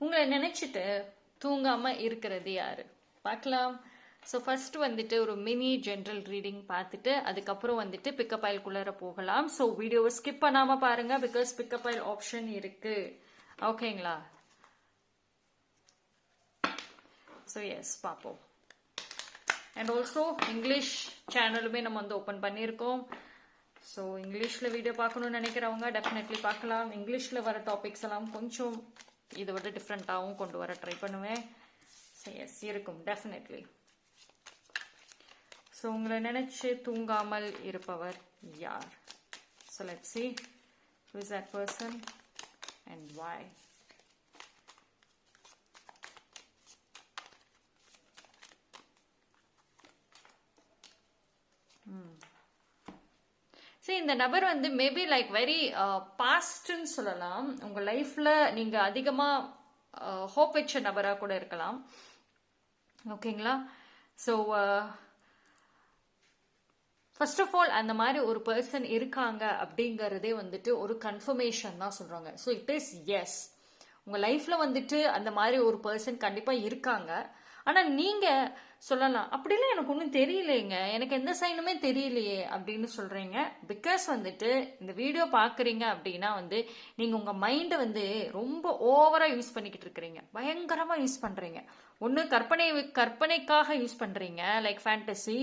உங்களை நினைச்சிட்டு தூங்காம இருக்கிறது யாரு பார்க்கலாம். ஸோ ஃபர்ஸ்ட் வந்துட்டு ஒரு மினி ஜென்ரல் ரீடிங் பார்த்துட்டு அதுக்கப்புறம் வந்துட்டு பிக்கப் ஆயில்குள்ளார போகலாம். ஸோ வீடியோவை ஸ்கிப் பண்ணாம பாருங்க, பிகாஸ் பிக்கப் ஆயில் ஆப்ஷன் இருக்கு. ஓகேங்களா? ஸோ எஸ் பார்ப்போம். அண்ட் ஆல்சோ இங்கிலீஷ் சேனலுமே நம்ம வந்து ஓப்பன் பண்ணியிருக்கோம். ஸோ இங்கிலீஷில் வீடியோ பார்க்கணும்னு நினைக்கிறவங்க டெஃபினெட்லி பார்க்கலாம். இங்கிலீஷில் வர டாபிக்ஸ் எல்லாம் கொஞ்சம் இதை விட டிஃப்ரெண்ட்டாகவும் கொண்டு வர ட்ரை பண்ணுவேன். ஸோ எஸ் இருக்கும் டெஃபினெட்லி. ஸோ உங்களை நினைச்சு தூங்காமல் இருப்பவர் யார்? So let's see who is that person and why. சரி, இந்த நபர் வந்து மேபி லைக் வெரி பாஸ்ட்ன்னு சொல்லலாம். உங்கள் லைஃப்பில் நீங்கள் அதிகமாக ஹோப் வச்ச நபராக கூட இருக்கலாம். ஓகேங்களா? ஸோ ஃபர்ஸ்ட் ஆஃப் ஆல் அந்த மாதிரி ஒரு பர்சன் இருக்காங்க அப்படிங்கிறதே வந்துட்டு ஒரு கன்ஃபர்மேஷன் தான் சொல்கிறாங்க. ஸோ இட் இஸ் எஸ், உங்கள் லைஃப்பில் வந்துட்டு அந்த மாதிரி ஒரு பர்சன் கண்டிப்பாக இருக்காங்க. ஆனால் நீங்கள் சொல்லலாம், அப்படிலாம் எனக்கு ஒன்றும் தெரியலைங்க, எனக்கு எந்த சைனுமே தெரியலையே அப்படின்னு சொல்கிறீங்க. பிகாஸ் வந்துட்டு இந்த வீடியோ பார்க்குறீங்க அப்படின்னா வந்து நீங்கள் உங்கள் மைண்டை வந்து ரொம்ப ஓவராக யூஸ் பண்ணிக்கிட்டு இருக்கிறீங்க, பயங்கரமாக யூஸ் பண்ணுறீங்க. ஒன்று கற்பனைக்காக யூஸ் பண்ணுறீங்க, லைக் ஃபேண்டசி,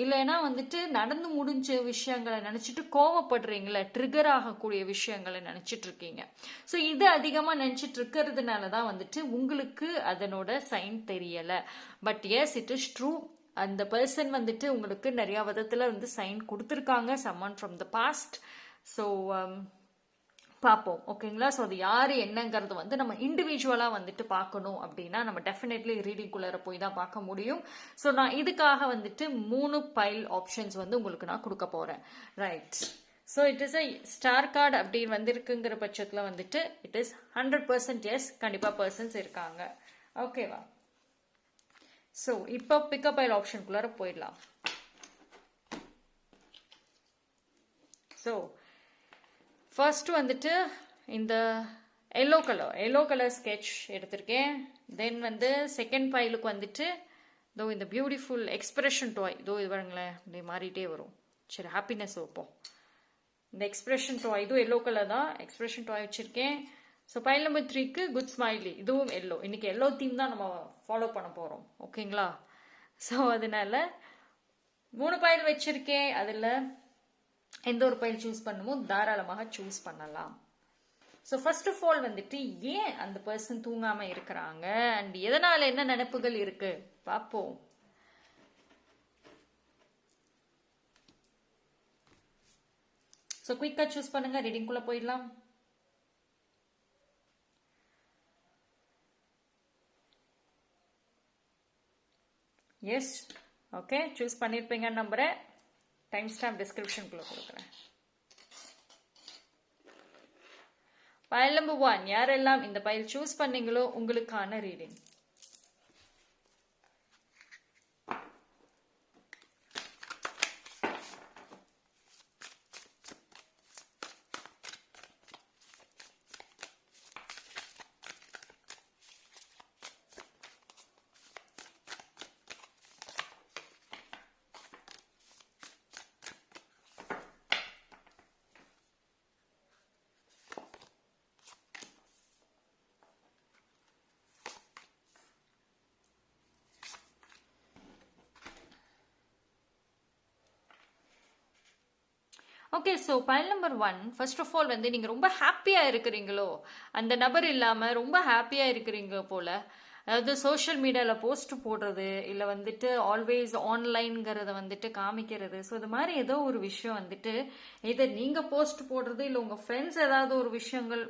இல்லைன்னா வந்துட்டு நடந்து முடிஞ்ச விஷயங்களை நினச்சிட்டு கோவப்படுறீங்களே, ட்ரிகர் ஆகக்கூடிய விஷயங்களை நினச்சிட்டு இருக்கீங்க. ஸோ இது அதிகமாக நினச்சிட்டு இருக்கிறதுனால தான் வந்துட்டு உங்களுக்கு அதனோட சைன் தெரியலை. But yes, it is true. அந்த பர்சன் வந்துட்டு உங்களுக்கு நிறைய விதத்தில் வந்து சைன் கொடுத்துருக்காங்க, summon from the past. So பார்ப்போம். ஓகேங்களா? ஸோ அது யார் என்னங்கிறது வந்து நம்ம இண்டிவிஜுவலாக வந்துட்டு பார்க்கணும் அப்படின்னா நம்ம டெஃபினெட்லி ரீடிங்குள்ளார போய் தான் பார்க்க முடியும். ஸோ நான் இதுக்காக வந்துட்டு 3 பைல் ஆப்ஷன்ஸ் வந்து உங்களுக்கு நான் கொடுக்க போகிறேன். Right. So it is a star card அப்படின்னு வந்திருக்குங்கிற பட்சத்தில் வந்துட்டு இட் இஸ் 100% எஸ், கண்டிப்பாக பர்சன்ஸ் இருக்காங்க. ஓகேவா? ஸோ இப்போ பிக்கப் ஆயில் ஆப்ஷனுக்குள்ளார போயிடலாம். ஸோ ஃபர்ஸ்ட் வந்துட்டு இந்த எல்லோ கலர் ஸ்கெட்ச் எடுத்திருக்கேன். தென் வந்து செகண்ட் பைலுக்கு வந்துட்டு இதோ இந்த பியூட்டிஃபுல் எக்ஸ்பிரஷன் டாய், இதோ இது பாருங்களேன், இப்படி மாறிட்டே வரும். சரி, ஹாப்பினஸ் வைப்போம். இந்த எக்ஸ்பிரஷன் டாய் இதுவும் எல்லோ கலர் தான், எக்ஸ்பிரஷன் டாய் வச்சிருக்கேன். ஸோ பைல் நம்பர் 3க்கு குட் ஸ்மைலி, இதுவும் எல்லோ. இன்னைக்கு எல்லோ தீம் தான் நம்ம ஃபாலோ பண்ண போகிறோம். ஓகேங்களா? ஸோ அதனால 3 பைல் வச்சிருக்கேன். அதில் எந்த ஒரு பைல் சூஸ் பண்ணுமோ தாராளமாக சூஸ் பண்ணலாம். ஸோ ஃபர்ஸ்ட் ஆஃப் ஆல் வந்துட்டு ஏன் அந்த பர்சன் தூங்காம இருக்கிறாங்க அண்ட் எதனால என்ன நினைப்புகள் இருக்கு பார்ப்போம். ஸோ குயிக்கா சூஸ் பண்ணுங்க, ரீடிங்குள்ள போயிடலாம். எஸ், ஓகே, சூஸ் பண்ணிருப்பீங்கன்னு நம்புறேன். டைம் ஸ்டாம்ப் டிஸ்கிரிப்ஷனுக்குள்ள கொடுக்குறேன். பைல் நம்பர் 1, யாரெல்லாம் இந்த பைல் சூஸ் பண்ணீங்களோ உங்களுக்கான reading. Okay, so file number 1, first of all வந்து நீங்கள் ரொம்ப ஹாப்பியாக இருக்கிறீங்களோ, அந்த நபர் இல்லாமல் ரொம்ப ஹாப்பியாக இருக்கிறீங்க போல். அதாவது சோஷியல் மீடியாவில் போஸ்ட் போடுறது, இல்லை வந்துட்டு ஆல்வேஸ் ஆன்லைன்ங்கிறத வந்துட்டு காமிக்கிறது. ஸோ இது மாதிரி ஏதோ ஒரு விஷயம் வந்துட்டு இதை நீங்கள் போஸ்ட் போடுறது, இல்லை உங்கள் ஃப்ரெண்ட்ஸ் ஏதாவது ஒரு விஷயங்கள்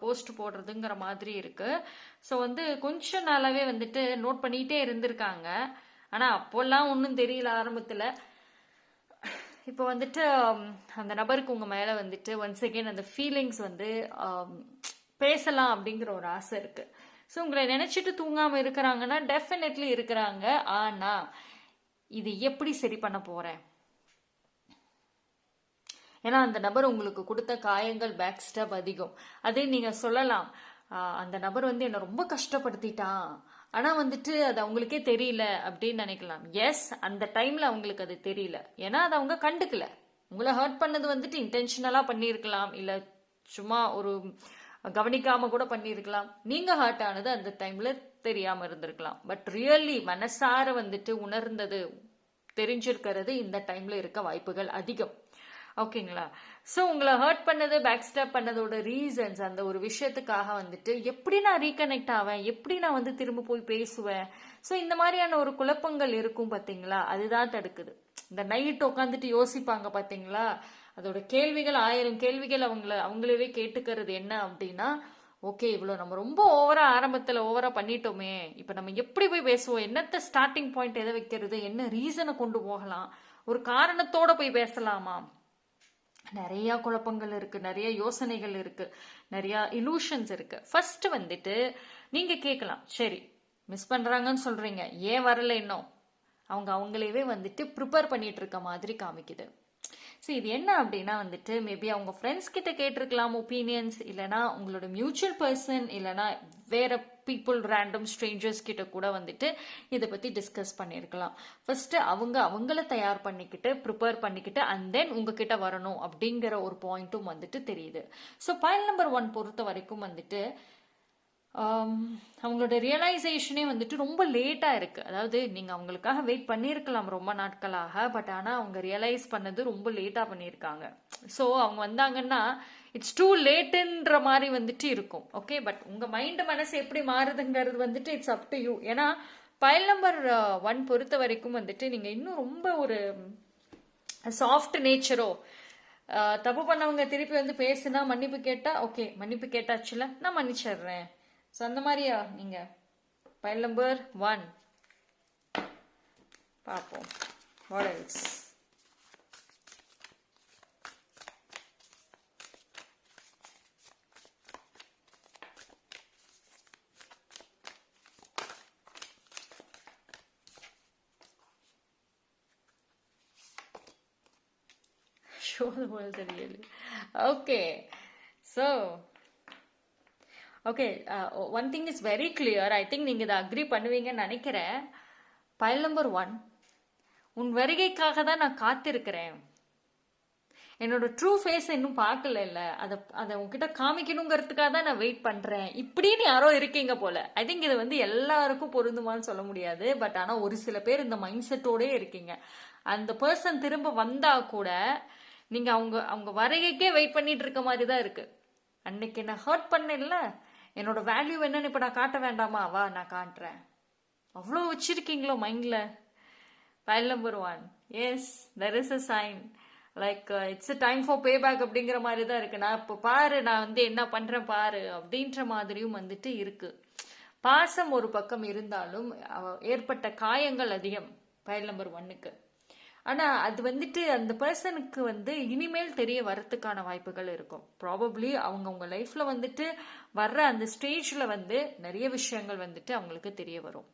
போஸ்ட் போடுறதுங்கிற மாதிரி இருக்குது. ஸோ வந்து கொஞ்ச நாளாகவே வந்துட்டு நோட் பண்ணிகிட்டே இருந்திருக்காங்க. ஆனால் அப்போல்லாம் ஒன்றும் தெரியல ஆரம்பத்தில். இப்போ வந்துட்டு அந்த நபருக்கு உங்கள் மேலே வந்துட்டு ஒன்ஸ் அகெயின் அந்த ஃபீலிங்ஸ் வந்து பேசலாம் அப்படிங்கிற ஒரு ஆசை இருக்குது. ஸோ உங்களை நினச்சிட்டு தூங்காமல் இருக்கிறாங்கன்னா டெஃபினெட்லி இருக்கிறாங்க. ஆனால் இது எப்படி சரி பண்ண போகிறேன்? ஏன்னா அந்த நபர் உங்களுக்கு கொடுத்த காயங்கள் பேக் ஸ்டெப் அதிகம். அதே நீங்கள் சொல்லலாம், அந்த நபர் வந்து என்னை ரொம்ப கஷ்டப்படுத்திட்டான், ஆனா வந்துட்டு அது அவங்களுக்கே தெரியல அப்படின்னு நினைக்கலாம். எஸ், அந்த டைம்ல அவங்களுக்கு அது தெரியல, ஏன்னா அதை அவங்க கண்டுக்கல. உங்களை ஹர்ட் பண்ணது வந்துட்டு இன்டென்ஷனலா பண்ணியிருக்கலாம், இல்ல சும்மா ஒரு கவனிக்காம கூட பண்ணியிருக்கலாம். நீங்க ஹர்ட் ஆனது அந்த டைம்ல தெரியாம இருந்திருக்கலாம். பட் ரியலி மனசார வந்துட்டு உணர்ந்தது, தெரிஞ்சிருக்கிறது இந்த டைம்ல இருக்க வாய்ப்புகள் அதிகம். ஓகேங்களா? ஸோ உங்களை ஹர்ட் பண்ணது, பேக் ஸ்டாப் பண்ணதோட ரீசன்ஸ், அந்த ஒரு விஷயத்துக்காக வந்துட்டு எப்படி நான் ரீகனெக்ட் ஆவேன், எப்படி நான் வந்து திரும்ப போய் பேசுவேன். ஸோ இந்த மாதிரியான ஒரு குழப்பங்கள் இருக்கும் பார்த்தீங்களா, அதுதான் தடுக்குது. இந்த நைட் உட்காந்துட்டு யோசிப்பாங்க பார்த்தீங்களா, அதோட கேள்விகள் 1000 கேள்விகள் அவங்களவே கேட்டுக்கிறது என்ன அப்படின்னா, ஓகே இவ்வளோ நம்ம ரொம்ப ஆரம்பத்தில் ஓவரா பண்ணிட்டோமே, இப்போ நம்ம எப்படி போய் பேசுவோம், என்னத்த ஸ்டார்டிங் பாயிண்ட் எதை வைக்கிறது, என்ன ரீசனை கொண்டு போகலாம், ஒரு காரணத்தோட போய் பேசலாமா. நிறைய குழப்பங்கள் இருக்கு, நிறைய யோசனைகள் இருக்கு, நிறைய இலூஷன்ஸ் இருக்கு. ஃபர்ஸ்ட் வந்துட்டு நீங்க கேட்கலாம், சரி மிஸ் பண்றாங்கன்னு சொல்றீங்க, ஏன் வரல இன்னும், அவங்களேவே வந்துட்டு ப்ரிப்பேர் பண்ணிட்டு இருக்க மாதிரி காமிக்குது. ஸோ இது என்ன அப்படின்னா வந்துட்டு மேபி அவங்க ஃப்ரெண்ட்ஸ் கிட்ட கேட்டிருக்கலாம் ஒப்பீனியன்ஸ், இல்லைனா உங்களோட மியூச்சுவல் பர்சன், இல்லைனா வேற பீப்புள், ரேண்டம் ஸ்ட்ரேஞ்சர்ஸ் கிட்ட கூட வந்துட்டு இதை பற்றி டிஸ்கஸ் பண்ணியிருக்கலாம். ஃபர்ஸ்ட் அவங்கள தயார் பண்ணிக்கிட்டு ப்ரிப்பேர் பண்ணிக்கிட்டு அண்ட் தென் உங்ககிட்ட வரணும் அப்படிங்கிற ஒரு பாயிண்ட்டும் வந்துட்டு தெரியுது. ஸோ பாயிண்ட் நம்பர் 1 பொறுத்த வரைக்கும் வந்துட்டு அவங்களோட ரியலைசேஷனே வந்துட்டு ரொம்ப லேட்டாக இருக்குது. அதாவது நீங்கள் அவங்களுக்காக வெயிட் பண்ணியிருக்கலாம் ரொம்ப நாட்களாக, பட் ஆனால் அவங்க ரியலைஸ் பண்ணது ரொம்ப லேட்டாக பண்ணியிருக்காங்க. ஸோ அவங்க வந்தாங்கன்னா இட்ஸ் டூ லேட்டுன்ற மாதிரி வந்துட்டு இருக்கும். ஓகே, பட் உங்கள் மனசு எப்படி மாறுதுங்கிறது வந்துட்டு இட்ஸ் அப் டு யூ. ஏன்னா பைல் நம்பர் 1 பொறுத்த வரைக்கும் வந்துட்டு நீங்கள் இன்னும் ரொம்ப ஒரு சாஃப்ட் நேச்சரோ, தப்பு பண்ணவங்க திருப்பி வந்து பேசுனா மன்னிப்பு கேட்டா ஓகே மன்னிப்பு கேட்டாச்சுல நான் மன்னிச்சிடுறேன். ஸோ அந்த மாதிரியா நீங்கள் பைல் நம்பர் 1 பார்ப்போம். What else? Show the world the real. Okay, so okay, one thing is very clear. I think நீங்கள் இதை அக்ரி பண்ணுவீங்கன்னு நினைக்கிறேன். பைல் நம்பர் 1, உன் வருகைக்காக தான் நான் காத்திருக்கிறேன். என்னோட ட்ரூ ஃபேஸ் இன்னும் பார்க்கல, இல்லை அதை உங்ககிட்ட காமிக்கணுங்கிறதுக்காக தான் நான் வெயிட் பண்ணுறேன். இப்படின்னு யாரோ இருக்கீங்க போல. ஐ திங்க் இது வந்து எல்லாருக்கும் பொருந்துமான்னு சொல்ல முடியாது, பட் ஆனால் ஒரு சில பேர் இந்த மைண்ட் செட்டோடே இருக்கீங்க. அந்த பர்சன் திரும்ப வந்தா கூட நீங்கள் அவங்க வருகைக்கே வெயிட் பண்ணிட்டு இருக்க மாதிரி தான் இருக்கு. அன்னைக்கு நான் ஹர்ட் பண்ணல, என்னோட வேல்யூ என்னன்னு இப்போ நான் காட்ட வேண்டாமா, வா நான் காட்டுறேன். அவ்வளோ வச்சிருக்கீங்களோ மைண்டில். File number 1, yes there is a sign, like it's a time for pay back அப்படிங்கிற மாதிரி தான் இருக்கு. நான் இப்போ பாரு, நான் வந்து என்ன பண்ணுறேன் பாரு அப்படின்ற மாதிரியும் வந்துட்டு இருக்கு. பாசம் ஒரு பக்கம் இருந்தாலும் ஏற்பட்ட காயங்கள் அதிகம் ஃபைல் நம்பர் 1க்கு. ஆனால் அது வந்துட்டு அந்த பர்சனுக்கு வந்து இனிமேல் தெரிய வரத்துக்கான வாய்ப்புகள் இருக்கும். ப்ராபப்ளி அவங்க உங்கள் லைஃப்பில் வந்துட்டு வர்ற அந்த ஸ்டேஜில் வந்து நிறைய விஷயங்கள் வந்துட்டு அவங்களுக்கு தெரிய வரும்.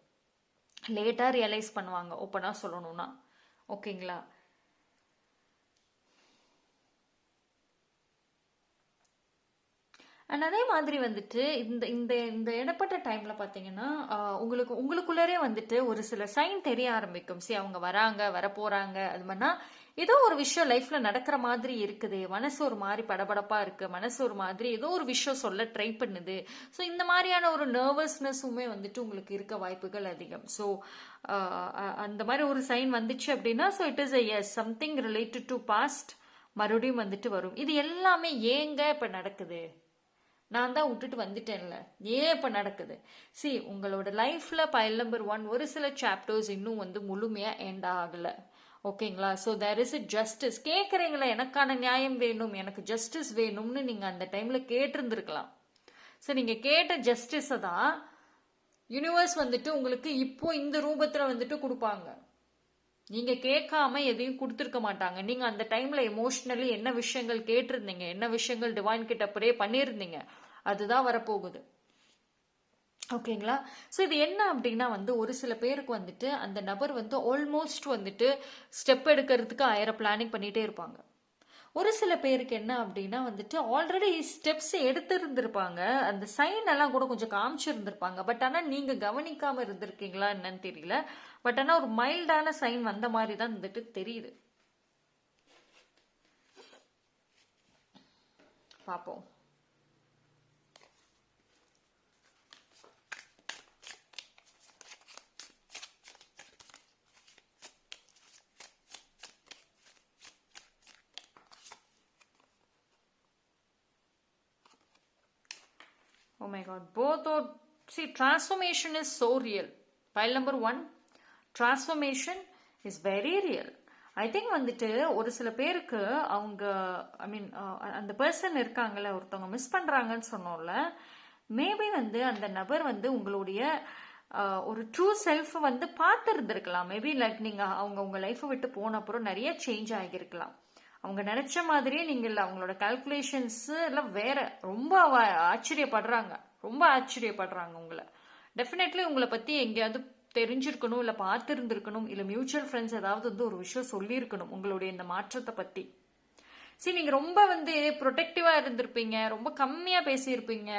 லேட்டாக ரியலைஸ் பண்ணுவாங்க, ஓப்பனாக சொல்லணும்னா. ஓகேங்களா? அண்ட் அதே மாதிரி வந்துட்டு இந்த இந்த இந்த இடப்பட்ட டைம்ல பாத்தீங்கன்னா உங்களுக்குள்ளரே வந்துட்டு ஒரு சில சைன் தெரிய ஆரம்பிக்கும். சரி, அவங்க வராங்க, வரப்போறாங்க, அது மாதிரினா ஏதோ ஒரு விஷயம் லைஃப்ல நடக்கிற மாதிரி இருக்குது, மனசு ஒரு மாதிரி படபடப்பா இருக்கு, மனசு ஒரு மாதிரி ஏதோ ஒரு விஷயம் சொல்ல ட்ரை பண்ணுது. ஸோ இந்த மாதிரியான ஒரு நர்வஸ்னஸுமே வந்துட்டு உங்களுக்கு இருக்க வாய்ப்புகள் அதிகம். ஸோ அந்த மாதிரி ஒரு சைன் வந்துச்சு அப்படின்னா, so it is yes something related to past மறுபடியும் வந்துட்டு வரும். இது எல்லாமே ஏங்க இப்ப நடக்குது, நான் தான் விட்டுட்டு வந்துட்டேன்ல, ஏன் இப்போ நடக்குது? சி, உங்களோட லைஃப்ல பைல் நம்பர் 1 ஒரு சில சாப்டர்ஸ் இன்னும் வந்து முழுமையா எண்ட் ஆகல. ஓகேங்களா? So there is a justice. கேட்குறீங்களா, எனக்கான நியாயம் வேணும், எனக்கு ஜஸ்டிஸ் வேணும்னு நீங்க அந்த டைம்ல கேட்டிருந்துருக்கலாம். ஸோ நீங்க கேட்ட ஜஸ்டிஸை தான் யூனிவர்ஸ் வந்துட்டு உங்களுக்கு இப்போ இந்த ரூபத்துல வந்துட்டு கொடுப்பாங்க. நீங்க கேட்காம எதையும் கொடுத்துருக்க மாட்டாங்க. நீங்க அந்த டைம்ல எமோஷனலி என்ன விஷயங்கள் கேட்டிருந்தீங்க, என்ன விஷயங்கள் டிவைன் கிட்ட ப்ரே பண்ணியிருந்தீங்க, அதுதான் வரப்போகுது. ஓகேங்களா? ஸோ இது என்ன அப்படின்னா வந்து ஒரு சில பேருக்கு வந்துட்டு அந்த நபர் வந்து ஆல்மோஸ்ட் வந்துட்டு ஸ்டெப் எடுக்கிறதுக்கு 1000 பிளானிங் பண்ணிட்டே இருப்பாங்க. ஒரு சில பேருக்கு என்ன அப்படின்னா வந்துட்டு ஆல்ரெடி ஸ்டெப்ஸ் எடுத்திருந்திருப்பாங்க, அந்த சைன் எல்லாம் கூட கொஞ்சம் காமிச்சிருந்திருப்பாங்க. பட் ஆனால் நீங்கள் கவனிக்காமல் இருந்திருக்கீங்களா என்னன்னு தெரியல. பட் ஆனால் ஒரு மைல்டான சைன் வந்த மாதிரி தான் வந்துட்டு தெரியுது. பார்ப்போம். Oh my God, both are, see, transformation is so real. Pile number 1, transformation is very real. I think வந்துட்டு ஒரு சில பேருக்கு அவங்க ஐ மீன் அந்த பர்சன் இருக்காங்கல்ல, ஒருத்தவங்க மிஸ் பண்ணுறாங்கன்னு சொன்னோம்ல, மேபி வந்து அந்த நபர் வந்து உங்களுடைய ஒரு ட்ரூ செல்ஃப் வந்து பார்த்துருந்துருக்கலாம். மேபி லைக் நீங்கள் அவங்க உங்கள் லைஃப்பை விட்டு போன அப்புறம் நிறைய சேஞ்ச் ஆகியிருக்கலாம். அவங்க நினைச்ச மாதிரியே நீங்கள் அவங்களோட கால்குலேஷன்ஸ் எல்லாம் வேற. ரொம்ப ஆச்சரியப்படுறாங்க, ரொம்ப ஆச்சரியப்படுறாங்க உங்களை. டெஃபினெட்லி உங்களை பற்றி எங்கேயாவது தெரிஞ்சிருக்கணும், இல்லை பார்த்துருந்துருக்கணும், இல்லை மியூச்சுவல் ஃப்ரெண்ட்ஸ் ஏதாவது வந்து ஒரு விஷயம் சொல்லியிருக்கணும் உங்களுடைய இந்த மாற்றத்தை பற்றி. சரி, நீங்கள் ரொம்ப வந்து ப்ரொடெக்டிவாக இருந்திருப்பீங்க, ரொம்ப கம்மியாக பேசியிருப்பீங்க,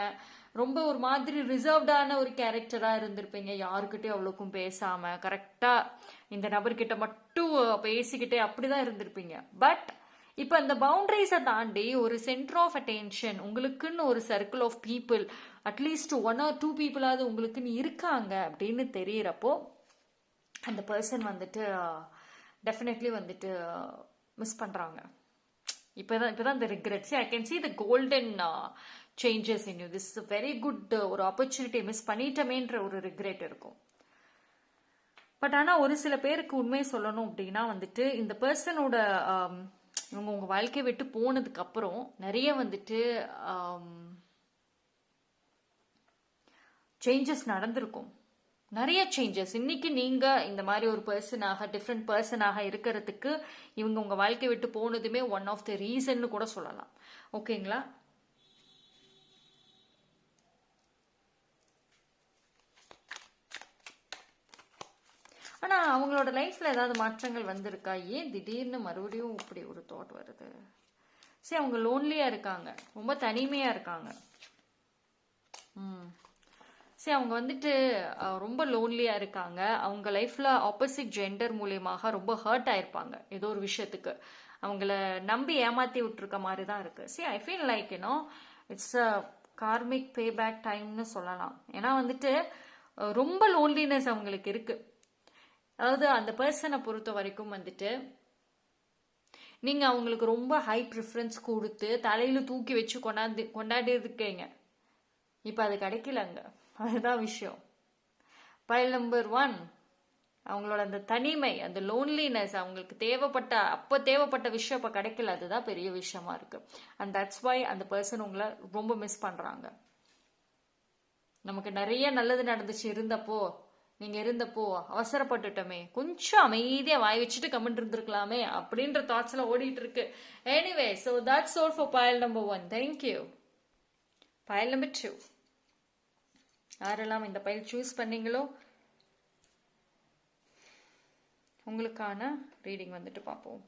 ரொம்ப ஒரு மாதிரி ரிசர்வ்டான ஒரு கேரக்டராக இருந்திருப்பீங்க, யாருக்கிட்டையும் அவ்வளோக்கும் பேசாமல் கரெக்டாக இந்த நபர்கிட்ட மட்டும் பேசிக்கிட்டே அப்படி தான் இருந்திருப்பீங்க. பட் இப்போ அந்த பவுண்டரிஸை தாண்டி ஒரு சென்டர் ஆஃப் அட்டென்ஷன், உங்களுக்குன்னு ஒரு சர்க்கிள் ஆஃப் பீப்புள், அட்லீஸ்ட் 1 or 2 பீப்புளாவது உங்களுக்குன்னு இருக்காங்க அப்படின்னு தெரியிறப்போ அந்த பர்சன் வந்துட்டு டெஃபினெட்லி வந்துட்டு மிஸ் பண்ணுறாங்க. இப்போதான் இந்த regrets. I can see the golden changes in you. This is very good. ஒரு ஆப்பர்ச்சுனிட்டி மிஸ் பண்ணிட்டமேன்ற ஒரு ரிக்ரெட் இருக்கும். பட் ஆனால் ஒரு சில பேருக்கு உண்மையை சொல்லணும் அப்படின்னா வந்துட்டு இந்த பர்சனோட இவங்க உங்கள் வாழ்க்கையை விட்டு போனதுக்கு அப்புறம் நிறைய வந்துட்டு சேஞ்சஸ் நடந்திருக்கும், நிறைய சேஞ்சஸ். இன்னைக்கு நீங்க இந்த மாதிரி ஒரு பர்சனாக, டிஃப்ரெண்ட் பர்சனாக இருக்கிறதுக்கு இவங்க உங்க வாழ்க்கை விட்டு போனதுமே ஒன் ஆஃப் த ரீசன் கூட சொல்லலாம். ஓகேங்களா? ஆனால் அவங்களோட லைஃப்பில் ஏதாவது மாற்றங்கள் வந்திருக்கா? ஏன் திடீர்னு மறுபடியும் இப்படி ஒரு தாட் வருது? சரி, அவங்க லோன்லியாக இருக்காங்க, ரொம்ப தனிமையாக இருக்காங்க. சரி, அவங்க வந்துட்டு ரொம்ப லோன்லியாக இருக்காங்க. அவங்க லைஃப்பில் ஆப்போசிட் ஜெண்டர் மூலியமாக ரொம்ப ஹர்ட் ஆயிருப்பாங்க ஏதோ ஒரு விஷயத்துக்கு. அவங்கள நம்பி ஏமாற்றி விட்டுருக்க மாதிரி தான் இருக்குது. சரி, I feel like it's a karmic pay back டைம்னு சொல்லலாம். ஏன்னா வந்துட்டு ரொம்ப லோன்லினஸ் அவங்களுக்கு இருக்குது. அதாவது அந்த பர்சனை பொறுத்த வரைக்கும் வந்துட்டு நீங்கள் அவங்களுக்கு ரொம்ப ஹை ப்ரிஃபரன்ஸ் கொடுத்து தலையில் தூக்கி வச்சு கொண்டாடி இருக்கீங்க. இப்போ அது கிடைக்கலங்க, அதுதான் விஷயம். பைல் நம்பர் 1, அவங்களோட அந்த தனிமை, அந்த லோன்லினஸ், அவங்களுக்கு தேவைப்பட்ட விஷயம் இப்போ கிடைக்கல. அதுதான் பெரிய விஷயமா இருக்கு. அண்ட் தட்ஸ் வை அந்த பர்சன் உங்களை ரொம்ப மிஸ் பண்ணுறாங்க. நமக்கு நிறைய நல்லது நடந்துச்சு இருந்தப்போ, நீங்கள் இருந்தப்போ அவசரப்பட்டுட்டோமே, கொஞ்சம் அமைதியாக வாய் வச்சுட்டு கமெண்ட் இருந்திருக்கலாமே அப்படின்ற தாட்ஸ்லாம் ஓடிட்டு இருக்கு. Anyway, so that's all for file number 1. Thank you. File number 2, யாரெல்லாம் இந்த பைல் சூஸ் பண்ணீங்களோ உங்களுக்கான ரீடிங் வந்துட்டு பார்ப்போம்.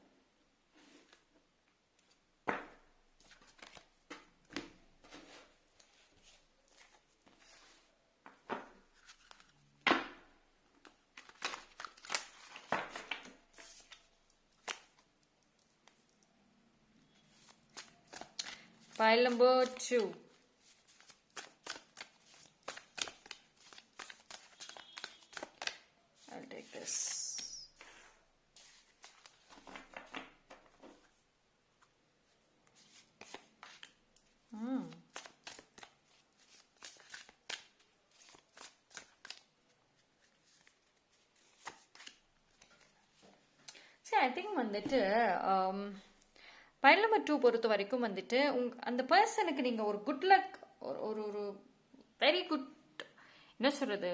Pile number 2. I'll take this. See, I think வந்துட்டு பைல் நம்பர் 2 பொறுத்த வரைக்கும் வந்துட்டு அந்த பர்சனுக்கு நீங்கள் ஒரு குட் லக், ஒரு ஒரு வெரி குட், என்ன சொல்கிறது,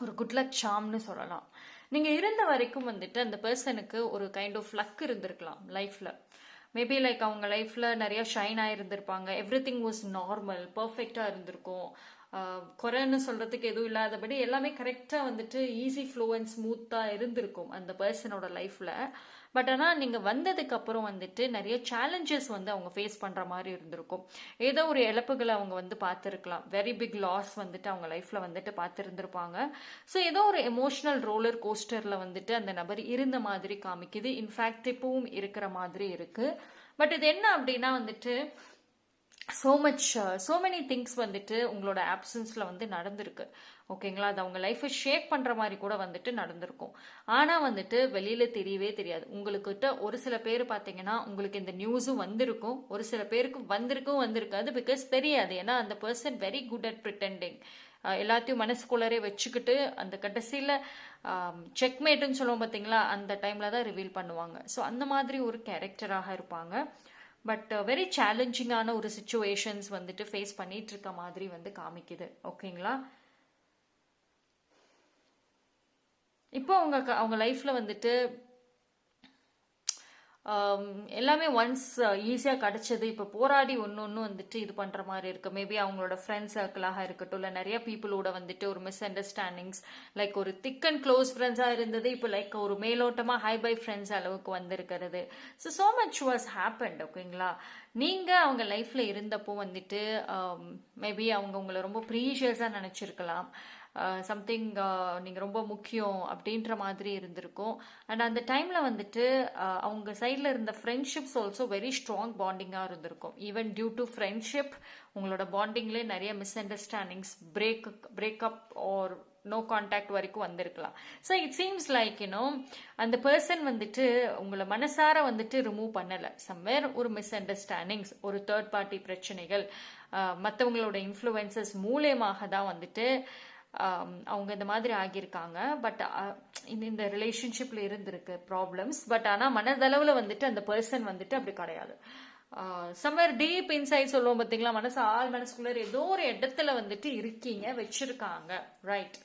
ஒரு குட் லக் சாம்னு சொல்லலாம். நீங்கள் இருந்த வரைக்கும் வந்துட்டு அந்த பர்சனுக்கு ஒரு கைண்ட் ஆஃப் லக் இருந்திருக்கலாம் லைஃப்பில். மேபி லைக் அவங்க லைஃப்பில் நிறைய ஷைன் ஆகிருந்திருப்பாங்க. எவ்ரி திங் வாஸ் நார்மல், பர்ஃபெக்டாக இருந்திருக்கும். குறைன்னு சொல்றதுக்கு எதுவும் இல்லாதபடி எல்லாமே கரெக்டாக வந்துட்டு ஈஸி ஃப்ளோ அண்ட் ஸ்மூத்தாக இருந்திருக்கும் அந்த பர்சனோட லைஃப்பில். பட் ஆனால் நீங்கள் வந்ததுக்கு அப்புறம் வந்துட்டு நிறைய சேலஞ்சஸ் வந்து அவங்க ஃபேஸ் பண்ணுற மாதிரி இருந்திருக்கும். ஏதோ ஒரு இழப்புகளை அவங்க வந்து பார்த்துருக்கலாம். வெரி பிக் லாஸ் வந்துட்டு அவங்க லைஃப்பில் வந்துட்டு பார்த்துருந்துருப்பாங்க. ஸோ ஏதோ ஒரு எமோஷ்னல் ரோலர் கோஸ்டரில் வந்துட்டு அந்த நபர் இருந்த மாதிரி காமிக்குது. இன்ஃபேக்ட் இப்பவும் இருக்கிற மாதிரி இருக்குது. பட் இது என்ன அப்படின்னா வந்துட்டு so many things வந்துட்டு உங்களோட ஆப்சன்ஸில் வந்து நடந்திருக்கு. ஓகேங்களா? அது அவங்க லைஃப்பை ஷேக் பண்ணுற மாதிரி கூட வந்துட்டு நடந்திருக்கும். ஆனால் வந்துட்டு வெளியில் தெரியவே தெரியாது. உங்களுக்கிட்ட ஒரு சில பேர் பார்த்தீங்கன்னா உங்களுக்கு இந்த நியூஸும் வந்திருக்கும், ஒரு சில பேருக்கு வந்திருக்காது. பிகாஸ் தெரியாது. ஏன்னா அந்த person very good at pretending. எல்லாத்தையும் மனசுக்குள்ளரே வச்சுக்கிட்டு அந்த கடைசியில் செக்மேட்டுன்னு சொல்லுவோம் பார்த்தீங்களா, அந்த டைமில் தான் ரிவீல் பண்ணுவாங்க. ஸோ அந்த மாதிரி ஒரு கேரக்டராக இருப்பாங்க. பட் வெரி சேலஞ்சிங்கான ஒரு சுச்சுவேஷன்ஸ் வந்துட்டு ஃபேஸ் பண்ணிட்டு இருக்க மாதிரி வந்து காமிக்குது. ஓகேங்களா? இப்போ அவங்க லைஃப்ல வந்துட்டு எல்லாமே ஒன்ஸ் ஈஸியாக கிடச்சது. இப்போ போராடி ஒன்று வந்துட்டு இது பண்ணுற மாதிரி இருக்குது. மேபி அவங்களோட ஃப்ரெண்ட்ஸ் சர்க்கிளாக இருக்கட்டும், இல்லை நிறைய பீப்புளோட வந்துட்டு ஒரு மிஸ் அண்டர்ஸ்டாண்டிங்ஸ், லைக் ஒரு திக் அண்ட் க்ளோஸ் ஃப்ரெண்ட்ஸாக இருந்தது இப்போ லைக் ஒரு மேலோட்டமாக ஹை பை ஃப்ரெண்ட்ஸ் அளவுக்கு வந்திருக்கிறது. So much was happened. ஓகேங்களா? நீங்கள் அவங்க லைஃப்பில் இருந்தப்போ வந்துட்டு மேபி அவங்க உங்களை ரொம்ப ப்ரீஷியஸாக நினச்சிருக்கலாம். சம்திங் நீங்கள் ரொம்ப முக்கியம் அப்படின்ற மாதிரி இருந்திருக்கும். அண்ட் அந்த டைமில் வந்துட்டு அவங்க சைடில் இருந்த ஃப்ரெண்ட்ஷிப்ஸ் ஆல்சோ வெரி ஸ்ட்ராங் பாண்டிங்காக இருந்திருக்கும். ஈவன் டியூ டு ஃப்ரெண்ட்ஷிப் உங்களோட பாண்டிங்லேயே நிறைய misunderstandings, breakup or no contact வரைக்கும் வந்திருக்கலாம். ஸோ இட் சீம்ஸ் லைக் அந்த பர்சன் வந்துட்டு உங்களை மனசார வந்துட்டு ரிமூவ் பண்ணலை. சம்வேர் ஒரு மிஸ் அண்டர்ஸ்டாண்டிங்ஸ், ஒரு தேர்ட் பார்ட்டி பிரச்சனைகள், மற்றவங்களோட இன்ஃப்ளூயன்சஸ் மூலியமாக தான் வந்துட்டு அவங்க இந்த மாதிரி ஆகியிருக்காங்க. பட் இந்த ரிலேஷன்ஷிப்ல இருந்திருக்கு ப்ராப்ளம்ஸ். பட் ஆனால் மனதளவில் வந்துட்டு அந்த பர்சன் வந்துட்டு அப்படி கிடையாது. சம்வேர் டீப் இன்சைட் சொல்லுவோம் பார்த்தீங்களா, மனசுக்குள்ள ஏதோ ஒரு இடத்துல வந்துட்டு இருக்கீங்க, வச்சிருக்காங்க. ரைட்?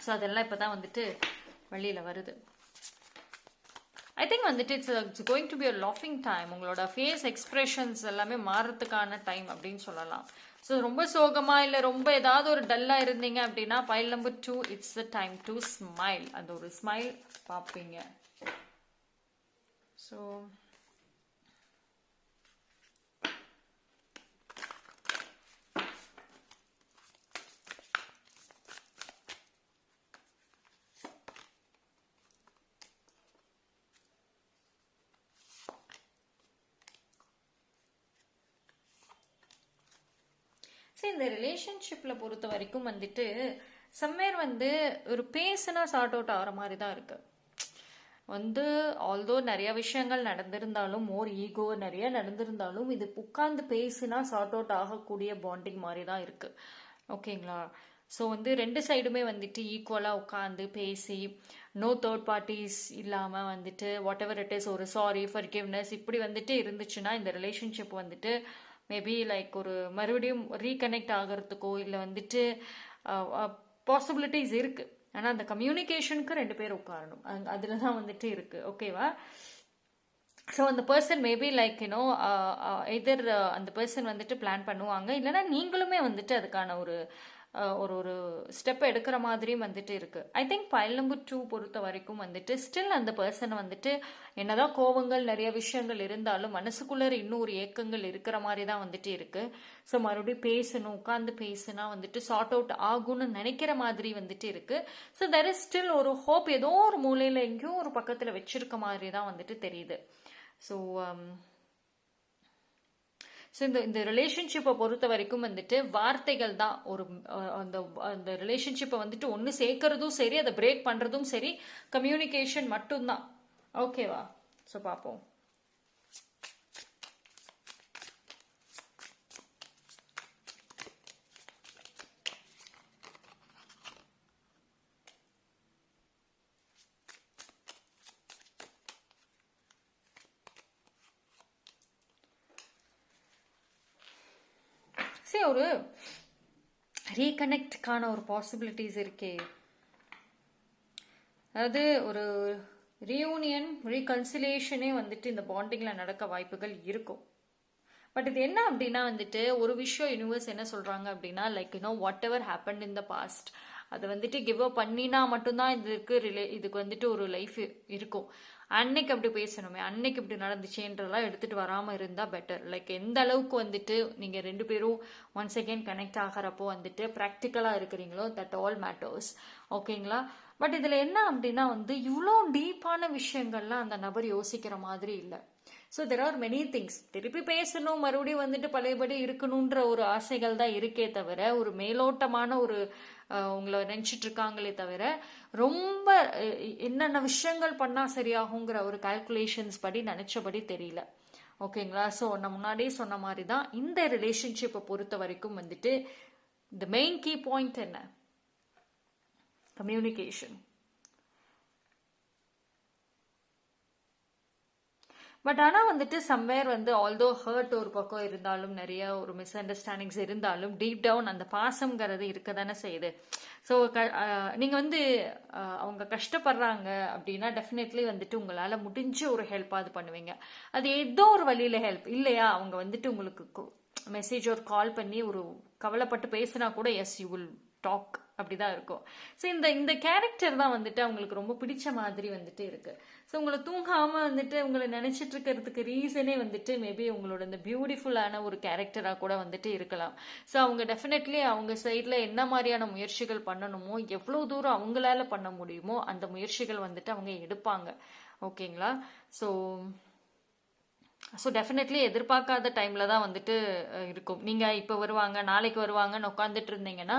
ஸோ அதெல்லாம் இப்போதான் வந்துட்டு வெளியில் வருது. ஐ திங்க் வந்துட்டு it's going to be a லாஃபிங் டைம். உங்களோட ஃபேஸ் எக்ஸ்பிரஷன்ஸ் எல்லாமே மாறுறதுக்கான டைம் அப்படின்னு சொல்லலாம். ஸோ ரொம்ப சோகமா இல்லை ரொம்ப ஏதாவது ஒரு டல்லாக இருந்தீங்க அப்படின்னா file number 2 it's the time to smile. அந்த ஒரு ஸ்மைல் பார்ப்பீங்க. ஸோ இந்த ரிலேஷன்ஷிப்பில் பொறுத்த வரைக்கும் வந்துட்டு சம்வேர் வந்து ஒரு பேசுனா சார்ட் அவுட் ஆகிற மாதிரி தான் இருக்கு. வந்து ஆல்தோ நிறைய விஷயங்கள் நடந்திருந்தாலும், மோர் ஈகோ நிறைய நடந்திருந்தாலும், இது உட்கார்ந்து பேசுனா சார்ட் அவுட் ஆகக்கூடிய பாண்டிங் மாதிரி தான் இருக்கு. ஓகேங்களா? ஸோ வந்து ரெண்டு சைடுமே வந்துட்டு ஈக்குவலாக உட்காந்து பேசி, நோ தேர்ட் பார்ட்டிஸ் இல்லாமல் வந்துட்டு வாட் எவர் இட் இஸ், ஒரு சாரி, ஃபர்கிவ்னஸ் இப்படி வந்துட்டு இருந்துச்சுன்னா இந்த ரிலேஷன்ஷிப் வந்துட்டு மேபி லைக் ஒரு மறுபடியும் ரீகனெக்ட் ஆகிறதுக்கோ இல்லை வந்துட்டு பாசிபிலிட்டிஸ் இருக்கு. ஆனால் அந்த கம்யூனிகேஷனுக்கு ரெண்டு பேர் உட்காரணும். அதில் தான் வந்துட்டு இருக்கு. ஓகேவா? ஸோ அந்த பர்சன் மேபி லைக் எதர் அந்த பர்சன் வந்துட்டு பிளான் பண்ணுவாங்க, இல்லைன்னா நீங்களுமே வந்துட்டு அதுக்கான ஒரு ஒரு ஸ்டெப் எடுக்கிற மாதிரியும் வந்துட்டு இருக்கு. ஐ திங்க் பைல் நம்பர் 2 பொறுத்த வரைக்கும் வந்துட்டு ஸ்டில் அந்த பர்சன் வந்துட்டு என்னதான் கோபங்கள் நிறைய விஷயங்கள் இருந்தாலும் மனசுக்குள்ள இன்னும் ஒரு ஏக்கங்கள் இருக்கிற மாதிரி தான் வந்துட்டு இருக்கு. ஸோ மறுபடியும் பேசணும், உட்காந்து பேசுனா வந்துட்டு சார்ட் அவுட் ஆகும்னு நினைக்கிற மாதிரி வந்துட்டு இருக்கு. ஸோ தெர் இஸ் ஸ்டில் ஒரு ஹோப் ஏதோ ஒரு மூலையில எங்கேயும் ஒரு பக்கத்துல வச்சிருக்க மாதிரி தான் வந்துட்டு தெரியுது. ஸோ ஸோ இந்த ரிலேஷன்ஷிப்பை பொறுத்த வரைக்கும் வந்துட்டு வார்த்தைகள் தான் ஒரு அந்த ரிலேஷன்ஷிப்பை வந்துட்டு ஒன்று சேர்க்கறதும் சரி, அதை பிரேக் பண்ணுறதும் சரி, கம்யூனிகேஷன் மட்டும்தான். ஓகேவா? ஸோ பார்ப்போம். சரி, ஒரு ரீகனெக்டுக்கான ஒரு பாசிபிலிட்டிஸ் இருக்கே. அதாவது ஒரு ரீயூனியன், ரீகன்சிலேஷனே வந்துட்டு இந்த பாண்டிங்கில் நடக்க வாய்ப்புகள் இருக்கும். பட் இது என்ன அப்படின்னா வந்துட்டு ஒரு விஷயம் யூனிவர்ஸ் என்ன சொல்றாங்க அப்படின்னா like whatever happen in the past அதை வந்துட்டு கிவ் அப் பண்ணினா மட்டும்தான் இதுக்கு வந்துட்டு ஒரு லைஃப் இருக்கும். அன்னைக்கு அப்படி பேசணுமே, அன்னைக்கு இப்படி நடந்துச்சேன்றதெல்லாம் எடுத்துட்டு வராம இருந்தா பெட்டர். லைக் எந்த அளவுக்கு வந்துட்டு நீங்க 2 பேரும் ஒன்ஸ் அகேன் கனெக்ட் ஆகிறப்போ வந்துட்டு ப்ராக்டிக்கலா இருக்கிறீங்களோ தட் ஆல் மேட்டர்ஸ். ஓகேங்களா? பட் இதுல என்ன அப்படின்னா இவ்வளோ டீப்பான விஷயங்கள்லாம் அந்த நபர் யோசிக்கிற மாதிரி இல்லை. So there are many things. திருப்பி பேசணும், மறுபடியும் வந்துட்டு பழையபடி இருக்கணுன்ற ஒரு ஆசைகள் தான் இருக்கே தவிர, ஒரு மேலோட்டமான ஒரு உங்களை நினைச்சிட்டு இருக்காங்களே தவிர, ரொம்ப என்னென்ன விஷயங்கள் பண்ணா சரியாகுங்கிற ஒரு கால்குலேஷன்ஸ் படி நினைச்சபடி தெரியல. ஓகேங்களா? ஸோ நான் முன்னாடியே சொன்ன மாதிரி தான் இந்த ரிலேஷன்ஷிப்பை பொறுத்த வரைக்கும் வந்துட்டு த மெயின் கீ பாயிண்ட் என்ன? கம்யூனிகேஷன். பட் ஆனால் வந்துட்டு சம்வேர் ஆல்தோ ஹர்ட் ஒரு பக்கம் இருந்தாலும், நிறைய ஒரு மிஸ் அண்டர்ஸ்டாண்டிங்ஸ் இருந்தாலும், டீப் டவுன் அந்த பாசம்ங்கிறது இருக்க தானே செய்யுது. ஸோ நீங்கள் அவங்க கஷ்டப்படுறாங்க அப்படின்னா டெஃபினெட்லி வந்துட்டு உங்களால் முடிஞ்ச ஒரு ஹெல்ப்பாக பண்ணுவீங்க. அது ஏதோ ஒரு வழியில் ஹெல்ப் இல்லையா, அவங்க வந்துட்டு உங்களுக்கு மெசேஜ் ஒரு கால் பண்ணி ஒரு கவலைப்பட்டு பேசினா கூட எஸ் யூ வில் டாக், அப்படிதான் இருக்கும். ஸோ இந்த கேரக்டர் தான் வந்துட்டு அவங்களுக்கு ரொம்ப பிடிச்ச மாதிரி வந்துட்டு இருக்கு. ஸோ உங்களை தூங்காம வந்துட்டு உங்களை நினைச்சிட்டு இருக்கிறதுக்கு ரீசனே வந்துட்டு மேபி உங்களோட இந்த பியூட்டிஃபுல்லான ஒரு கேரக்டரா கூட வந்துட்டு இருக்கலாம். ஸோ அவங்க டெஃபினெட்லி அவங்க சைட்ல என்ன மாதிரியான முயற்சிகள் பண்ணணுமோ, எவ்வளவு தூரம் அவங்களால பண்ண முடியுமோ அந்த முயற்சிகள் வந்துட்டு அவங்க எடுப்பாங்க. ஓகேங்களா? ஸோ டெஃபினெட்லி எதிர்பார்க்காத டைமில் தான் வந்துட்டு இருக்கும். நீங்கள் இப்போ வருவாங்க, நாளைக்கு வருவாங்கன்னு உட்காந்துட்டு இருந்தீங்கன்னா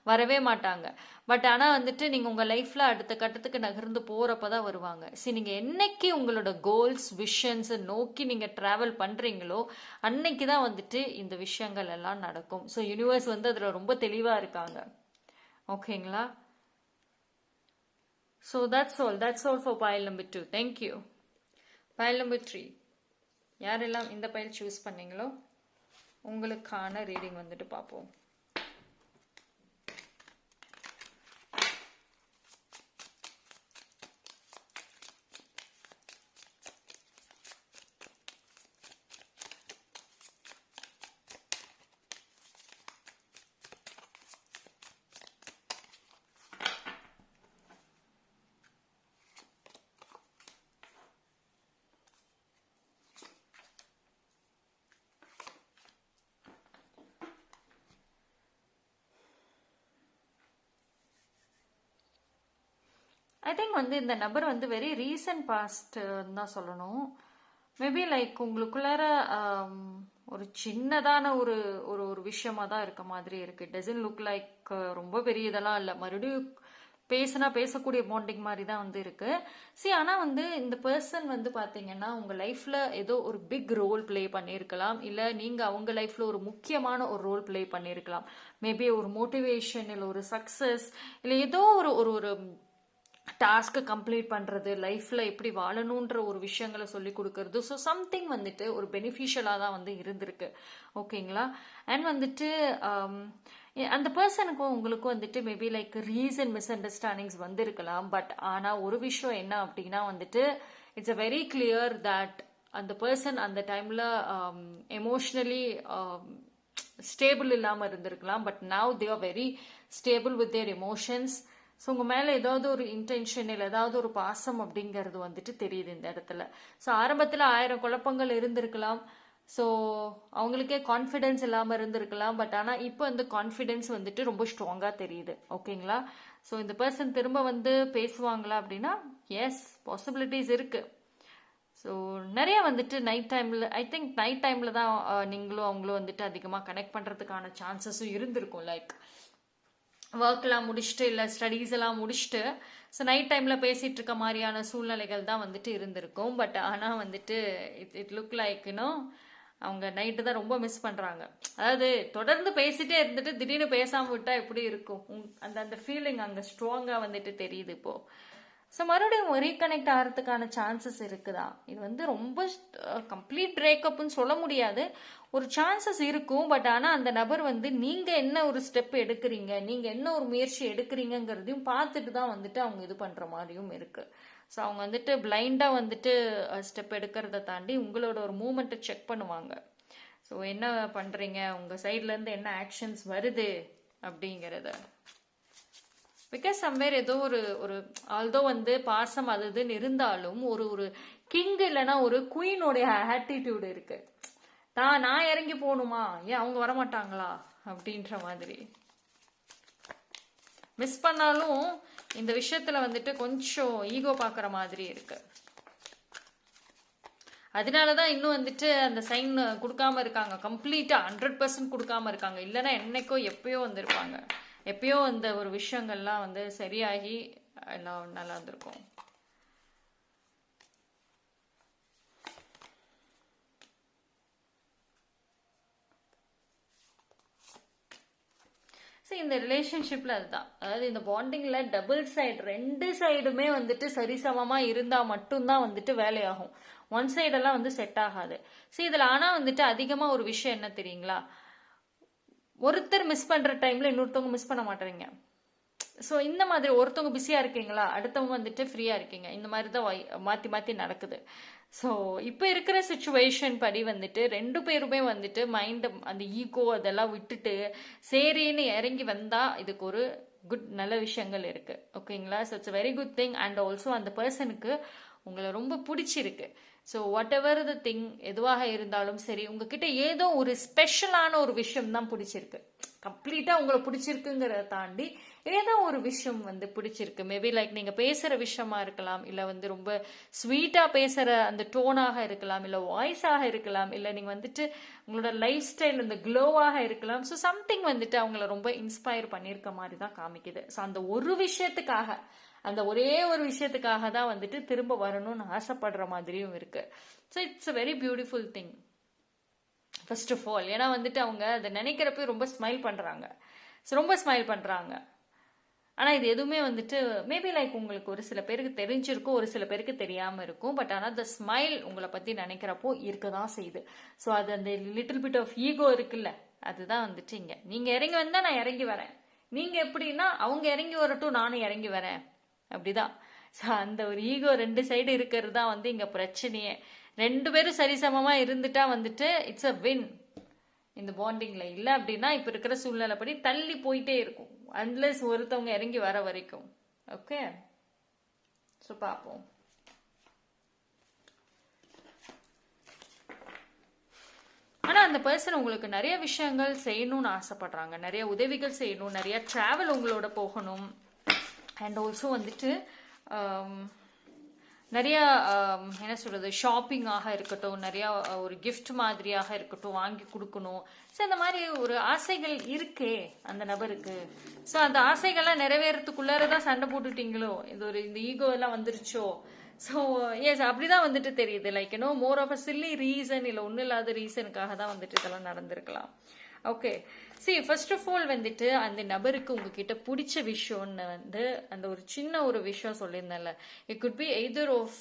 வரவே மாட்டாங்க. பட் ஆனால் வந்துட்டு நீங்கள் உங்கள் லைஃப்பில் அடுத்த கட்டத்துக்கு நகர்ந்து போகிறப்ப தான் வருவாங்க. சரி, நீங்கள் என்னைக்கு உங்களோட கோல்ஸ் விஷன்ஸை நோக்கி நீங்கள் ட்ராவல் பண்ணுறீங்களோ அன்னைக்கு தான் வந்துட்டு இந்த விஷயங்கள் எல்லாம் நடக்கும். ஸோ யூனிவர்ஸ் அதில் ரொம்ப தெளிவாக இருக்காங்க. ஓகேங்களா? So that's all for pile number 2. Thank you. Pile number 3. யாரெல்லாம் இந்த பைல் சூஸ் பண்ணீங்களோ உங்களுக்கான ரீடிங் வந்துட்டு பார்ப்போம். ஐ திங்க் இந்த நபர் வெரி ரீசன்ட் பாஸ்ட் தான் சொல்லணும். மேபி லைக் உங்களுக்குள்ளார ஒரு சின்னதான ஒரு ஒரு ஒரு விஷயமா தான் இருக்க மாதிரி இருக்கு. இட் டசன்ட் லுக் லைக் ரொம்ப பெரிய இதெல்லாம் இல்லை. மறுபடியும் பேசக்கூடிய பாண்டிங் மாதிரி தான் இருக்கு. ஆனா இந்த பர்சன் பாத்தீங்கன்னா உங்க லைஃப்ல ஏதோ ஒரு பிக் ரோல் பிளே பண்ணிருக்கலாம், இல்ல நீங்க அவங்க லைஃப்ல ஒரு முக்கியமான ஒரு ரோல் பிளே பண்ணிருக்கலாம். மேபி ஒரு மோட்டிவேஷன், இல்ல ஒரு சக்சஸ், இல்ல ஏதோ ஒரு ஒரு டாஸ்க்கை கம்ப்ளீட் பண்ணுறது, லைஃப்பில் எப்படி வாழணுன்ற ஒரு விஷயங்களை சொல்லி கொடுக்கறது. ஸோ சம்திங் ஒரு பெனிஃபிஷியலாக தான் இருந்திருக்கு. ஓகேங்களா? அண்ட் அந்த பர்சனுக்கும் உங்களுக்கும் maybe like reason miss understandings வந்திருக்கலாம். பட் ஆனால் ஒரு விஷயம் என்ன அப்படின்னா it's a very clear that அந்த பர்சன் அந்த டைமில் எமோஷ்னலி ஸ்டேபிள் இல்லாமல் இருந்திருக்கலாம். But now they are very stable with their emotions. So உங்கள் மேலே ஏதாவது ஒரு இன்டென்ஷன், இல்லை ஏதாவது ஒரு பாசம் அப்படிங்கிறது தெரியுது இந்த இடத்துல. ஸோ ஆரம்பத்தில் 1000 குழப்பங்கள் இருந்திருக்கலாம். ஸோ அவங்களுக்கே கான்ஃபிடென்ஸ் இல்லாமல் இருந்திருக்கலாம். பட் ஆனால் இப்போ கான்ஃபிடென்ஸ் ரொம்ப ஸ்ட்ராங்காக தெரியுது. ஓகேங்களா? ஸோ இந்த பர்சன் திரும்ப பேசுவாங்களா அப்படின்னா எஸ், பாசிபிலிட்டிஸ் இருக்கு. ஸோ நிறைய நைட் டைமில், ஐ திங்க் நைட் டைமில் தான் நீங்களும் அவங்களும் அதிகமாக கனெக்ட் பண்ணுறதுக்கான சான்சஸும் இருந்திருக்கும். லைக் ஒர்க்லாம் முடிச்சுட்டு, இல்லை ஸ்டடீஸ் எல்லாம் முடிச்சுட்டு ஸோ நைட் டைமில் பேசிகிட்டு இருக்க மாதிரியான சூழ்நிலைகள் தான் இருந்திருக்கும். பட் ஆனால் இட் லுக் லைக் அவங்க நைட்டு தான் ரொம்ப மிஸ் பண்ணுறாங்க. அதாவது தொடர்ந்து பேசிட்டே இருந்துட்டு திடீர்னு பேசாமல் விட்டால் எப்படி இருக்கும், அந்த ஃபீலிங் அங்கே ஸ்ட்ராங்காக தெரியுது இப்போது. ஸோ மறுபடியும் ரீகனெக்ட் ஆகிறதுக்கான சான்சஸ் இருக்குதா? இது ரொம்ப கம்ப்ளீட் பிரேக்கப்னு சொல்ல முடியாது, ஒரு சான்சஸ் இருக்கும். பட் ஆனால் அந்த நபர் நீங்கள் என்ன ஒரு ஸ்டெப் எடுக்கிறீங்க, நீங்கள் என்ன ஒரு முயற்சி எடுக்கிறீங்கிறதையும் பார்த்துட்டு தான் அவங்க இது பண்ணுற மாதிரியும் இருக்குது. ஸோ அவங்க பிளைண்டாக ஸ்டெப் எடுக்கிறத தாண்டி உங்களோட ஒரு மூமெண்ட்டை செக் பண்ணுவாங்க. ஸோ என்ன பண்ணுறீங்க, உங்கள் சைட்லேருந்து என்ன ஆக்ஷன்ஸ் வருது அப்படிங்கிறத. பிகாஸ் சம்வேர் ஏதோ ஒரு ஒரு ஆல்தோ வந்து பாசம் அது இதுன்னு இருந்தாலும் ஒரு ஒரு கிங் இல்லைன்னா ஒரு குயினோடைய ஆட்டிடியூட் இருக்கு. நான் இறங்கி போகணுமா, ஏன் அவங்க வரமாட்டாங்களா அப்படின்ற மாதிரி. மிஸ் பண்ணாலும் இந்த விஷயத்துல வந்துட்டு கொஞ்சம் ஈகோ பார்க்குற மாதிரி இருக்கு. அதனாலதான் இன்னும் வந்துட்டு அந்த சைன் கொடுக்காம இருக்காங்க, கம்ப்ளீட்டா 100% கொடுக்காம இருக்காங்க. இல்லைன்னா என்னைக்கோ எப்பயோ வந்திருப்பாங்க, எப்பயோ அந்த ஒரு விஷயங்கள்லாம் வந்து சரியாகி எல்லாம் நல்லா இருந்திருக்கும். இந்த ரிலேஷன்ஷிப்ல அதுதான், அதாவது இந்த பாண்டிங்ல டபுள் சைடு, ரெண்டு சைடுமே வந்துட்டு சரிசமமா இருந்தா மட்டும்தான் வந்துட்டு வேலையாகும். ஒன் சைடெல்லாம் வந்து செட் ஆகாது. இதுல ஆனா வந்துட்டு அதிகமா ஒரு விஷயம் என்ன தெரியுங்களா, ஒருத்தர் மிஸ் பண்ற டைம்ல இன்னொருத்தவங்க மிஸ் பண்ண மாட்டேறீங்க. ஸோ இந்த மாதிரி ஒருத்தவங்க பிஸியா இருக்கீங்களா, அடுத்தவங்க வந்துட்டு ஃப்ரீயா இருக்கீங்க, இந்த மாதிரி தான் மாத்தி மாத்தி நடக்குது. ஸோ இப்போ இருக்கிற சுச்சுவேஷன் படி வந்துட்டு ரெண்டு பேருமே வந்துட்டு மைண்ட் அந்த ஈகோ அதெல்லாம் விட்டுட்டு சரின்னு இறங்கி வந்தா இதுக்கு ஒரு குட் நல்ல விஷயங்கள் இருக்கு. ஓகேங்களா? So it's very good thing. And also அந்த பர்சனுக்கு உங்களை ரொம்ப பிடிச்சிருக்கு. So what ever the thing எதுவாக இருந்தாலும் சரி, உங்ககிட்ட ஏதோ ஒரு ஸ்பெஷலான ஒரு விஷயம் தான் பிடிச்சிருக்கு. கம்ப்ளீட்டா உங்களை பிடிச்சிருக்குங்கிறத தாண்டி ஏதோ ஒரு விஷயம் வந்து பிடிச்சிருக்கு. மேபி லைக் நீங்க பேசுற விஷயமா இருக்கலாம், இல்ல வந்து ரொம்ப ஸ்வீட்டா பேசுற அந்த டோனாக இருக்கலாம், இல்ல வாய்ஸாக இருக்கலாம், இல்ல நீங்க வந்துட்டு உங்களோட லைஃப் ஸ்டைல் இந்த க்ளோவாக இருக்கலாம். ஸோ சம்திங் வந்துட்டு அவங்கள ரொம்ப இன்ஸ்பயர் பண்ணியிருக்க மாதிரி தான் காமிக்குது. ஸோ அந்த ஒரு விஷயத்துக்காக, அந்த ஒரே ஒரு விஷயத்துக்காக தான் வந்துட்டு திரும்ப வரணும்னு ஆசைப்படுற மாதிரியும் இருக்கு. So it's a very beautiful thing first of all. ஏன்னா வந்துட்டு அவங்க அதை நினைக்கிறப்ப ரொம்ப ஸ்மைல் பண்றாங்க, ரொம்ப ஸ்மைல் பண்றாங்க. ஆனா இது எதுவுமே வந்துட்டு மேபி லைக் உங்களுக்கு ஒரு சில பேருக்கு தெரிஞ்சிருக்கும், ஒரு சில பேருக்கு தெரியாம இருக்கும். பட் ஆனா அந்த ஸ்மைல் உங்களை பத்தி நினைக்கிறப்போ இருக்கதான் செய்யுது. ஸோ அது அந்த லிட்டில் பிட் ஆஃப் ஈகோ இருக்குல்ல, அதுதான் வந்துட்டு இங்க நீங்க இறங்கி வந்தா நான் இறங்கி வரேன், நீங்க எப்படின்னா அவங்க இறங்கி வரட்டும் நானும் இறங்கி வரேன், அப்படிதான். ஸோ அந்த ஒரு ஈகோ ரெண்டு சைடு இருக்கிறது தான் வந்து இங்க பிரச்சனையே. ரெண்டு பேரும் சரிசமமா இருந்துட்டா வந்துட்டு இட்ஸ் அ வின் இந்த பாண்டிங்ல. இல்ல அப்படின்னா இப்ப இருக்கிற சூழ்நிலைப்படி தள்ளி போயிட்டே இருக்கும், அன்லெஸ் ஒருத்தவங்க இறங்கி வர வரைக்கும். ஓகே, ஸோ பார்ப்போம். ஆனா அந்த பர்சன் உங்களுக்கு நிறைய விஷயங்கள் செய்யணும்னு ஆசைப்படுறாங்க, நிறைய உதவிகள் செய்யணும், நிறைய டிராவல் உங்களோட போகணும். அண்ட் ஆல்சோ வந்துட்டு நிறைய என்ன சொல்றது, ஷாப்பிங்காக இருக்கட்டும், நிறைய ஒரு கிஃப்ட் மாதிரியாக இருக்கட்டும் வாங்கி கொடுக்கணும். ஸோ இந்த மாதிரி ஒரு ஆசைகள் இருக்கே அந்த நபருக்கு. ஸோ அந்த ஆசைகள்லாம் நிறைவேறதுக்குள்ளாரதான் சண்டை போட்டுட்டீங்களோ, இது ஒரு இந்த ஈகோ எல்லாம் வந்துருச்சோ. ஸோ எஸ் அப்படிதான் வந்துட்டு தெரியுது. Like you know more of a silly reason, இல்லை ஒன்றும் இல்லாத ரீசனுக்காக தான் வந்துட்டு இதெல்லாம் நடந்திருக்கலாம். Okay, see first of all வந்துட்டு அந்த நபருக்கு உங்ககிட்ட பிடிச்ச விஷயம்னு வந்து அந்த ஒரு சின்ன ஒரு விஷயம் சொல்லியிருந்தேன்ல, it could be either of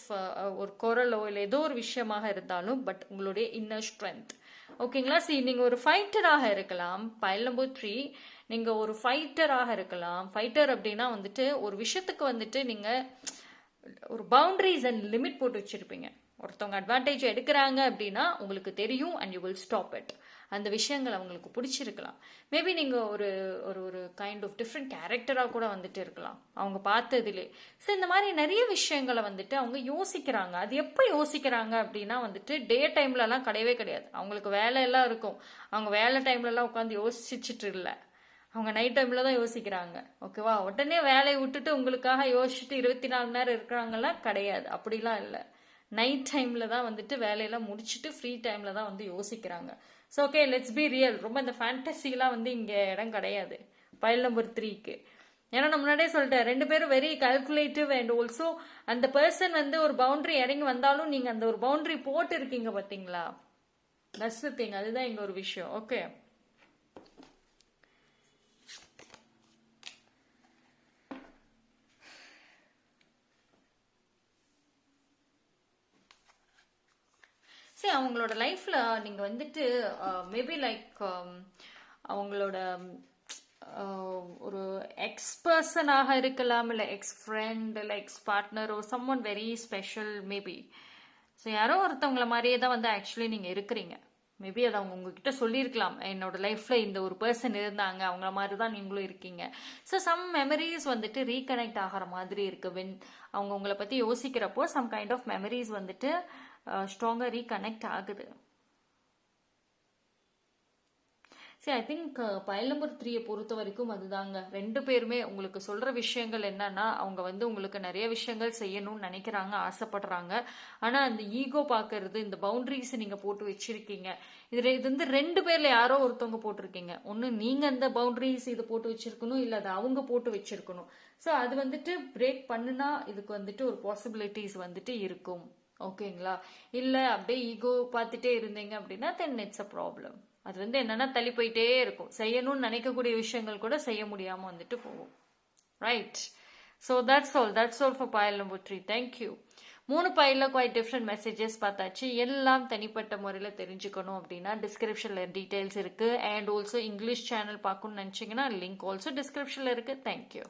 ஒரு குரலோ இல்லை ஏதோ ஒரு விஷயமாக இருந்தாலும், பட் உங்களுடைய இன்னர் ஸ்ட்ரென்த். ஓகேங்களா? சி நீங்க ஒரு ஃபைட்டராக இருக்கலாம். பைல் நம்பர் 3, நீங்க ஒரு ஃபைட்டராக இருக்கலாம். ஃபைட்டர் அப்படின்னா வந்துட்டு ஒரு விஷயத்துக்கு வந்துட்டு நீங்க ஒரு பவுண்டரிஸ் அண்ட் லிமிட் போட்டு வச்சிருப்பீங்க. ஒருத்தவங்க அட்வான்டேஜ் எடுக்கிறாங்க அப்படின்னா உங்களுக்கு தெரியும், and you will stop it. அந்த விஷயங்கள் அவங்களுக்கு பிடிச்சிருக்கலாம். மேபி நீங்க ஒரு ஒரு ஒரு கைண்ட் ஆஃப் டிஃப்ரெண்ட் கேரக்டரா கூட வந்துட்டு இருக்கலாம் அவங்க பார்த்ததுலே. ஸோ இந்த மாதிரி நிறைய விஷயங்களை வந்துட்டு அவங்க யோசிக்கிறாங்க. அது எப்போ யோசிக்கிறாங்க அப்படின்னா வந்துட்டு டே டைம்லலாம் கிடையவே கிடையாது. அவங்களுக்கு வேலை எல்லாம் இருக்கும், அவங்க வேலை டைம்லலாம் உட்காந்து யோசிச்சுட்டு இல்லை, அவங்க நைட் டைம்ல தான் யோசிக்கிறாங்க. ஓகேவா? உடனே வேலையை விட்டுட்டு உங்களுக்காக யோசிச்சுட்டு 24 மணி நேரம் இருக்கிறாங்கலாம் கிடையாது, அப்படிலாம் இல்லை. நைட் டைம்ல தான் வந்துட்டு வேலையெல்லாம் முடிச்சுட்டு ஃப்ரீ டைம்ல தான் வந்து யோசிக்கிறாங்க. So okay, let's be real. ரொம்ப இந்த ஃபேண்டசிலாம் வந்து இங்கே இடம் கிடையாது பைல் நம்பர் 3க்கு. ஏன்னா நான் முன்னாடியே சொல்லிட்டேன், ரெண்டு பேரும் வெரி கால்குலேட்டிவ். அண்ட் ஆல்சோ அந்த பர்சன் வந்து ஒரு பவுண்டரி இறங்கி வந்தாலும் நீங்க அந்த ஒரு பவுண்டரி போட்டு இருக்கீங்க பார்த்தீங்களா, தட்ஸ் தி திங். அதுதான் இங்க ஒரு விஷயம். ஓகே, சரி அவங்களோட லைஃப்ல நீங்க வந்துட்டு மேபி லைக் அவங்களோட ஒரு எக்ஸ் பர்சனாக இருக்கலாம், இல்லை எக்ஸ் ஃப்ரெண்ட், இல்லை எக்ஸ் பார்ட்னர், ஒரு someone very special maybe. So யாரோ ஒருத்தவங்கள மாதிரியே தான் வந்து ஆக்சுவலி நீங்கள் இருக்கிறீங்க. மேபி அதை அவங்க உங்ககிட்ட சொல்லியிருக்கலாம், என்னோட லைஃப்ல இந்த ஒரு பர்சன் இருந்தாங்க, அவங்கள மாதிரி தான் நீங்களும் இருக்கீங்க. ஸோ சம் மெமரிஸ் வந்துட்டு ரீகனெக்ட் ஆகிற மாதிரி இருக்கு. வென் அவங்க உங்களை பத்தி யோசிக்கிறப்போ சம் கைண்ட் ஆஃப் மெமரிஸ் வந்துட்டு ஸ்ட்ராங்கா ரீகனெக்ட் ஆகுது. சரி, ஐ திங்க் பயல் நம்பர் 3 பொறுத்த வரைக்கும் அதுதாங்க. 2 பேருமே உங்களுக்கு சொல்ற விஷயங்கள் என்னன்னா, அவங்க வந்து உங்களுக்கு நிறைய விஷயங்கள் செய்யணும்னு நினைக்கிறாங்க, ஆசைப்படுறாங்க. ஆனா அந்த ஈகோ பாக்குறது, இந்த பவுண்டரிஸ் நீங்க போட்டு வச்சிருக்கீங்க. இது வந்து 2 பேர்ல யாரோ ஒருத்தவங்க போட்டிருக்கீங்க. ஒண்ணு நீங்க அந்த பவுண்டரிஸ் இது போட்டு வச்சிருக்கணும், இல்ல அது அவங்க போட்டு வச்சிருக்கணும். ஸோ அது வந்துட்டு பிரேக் பண்ணுனா இதுக்கு வந்துட்டு ஒரு பாசிபிலிட்டிஸ் வந்துட்டு இருக்கும். ஓகேங்களா? இல்ல அப்படியே ஈகோ பார்த்துட்டே இருந்தீங்க அப்படின்னா தென் இட்ஸ் அ ப்ராப்ளம். அது வந்து என்னன்னா தள்ளி போயிட்டே இருக்கும். செய்யணும்னு நினைக்கக்கூடிய விஷயங்கள் கூட செய்ய முடியாம வந்துட்டு போகும். Right? So that's all for pile number 3. Thank you. 3 பையில குவைட் டிஃப்ரெண்ட் மெசேஜஸ் பார்த்தாச்சு. எல்லாம் தனிப்பட்ட முறையில் தெரிஞ்சுக்கணும் அப்படின்னா டிஸ்கிரிப்ஷன்ல டீடைல்ஸ் இருக்கு. அண்ட் ஆல்சோ இங்கிலீஷ் சேனல் பார்க்கணும்னு நினைச்சீங்கன்னா லிங்க் ஆல்சோ டிஸ்கிரிப்ஷன்ல இருக்கு. தேங்க்யூ.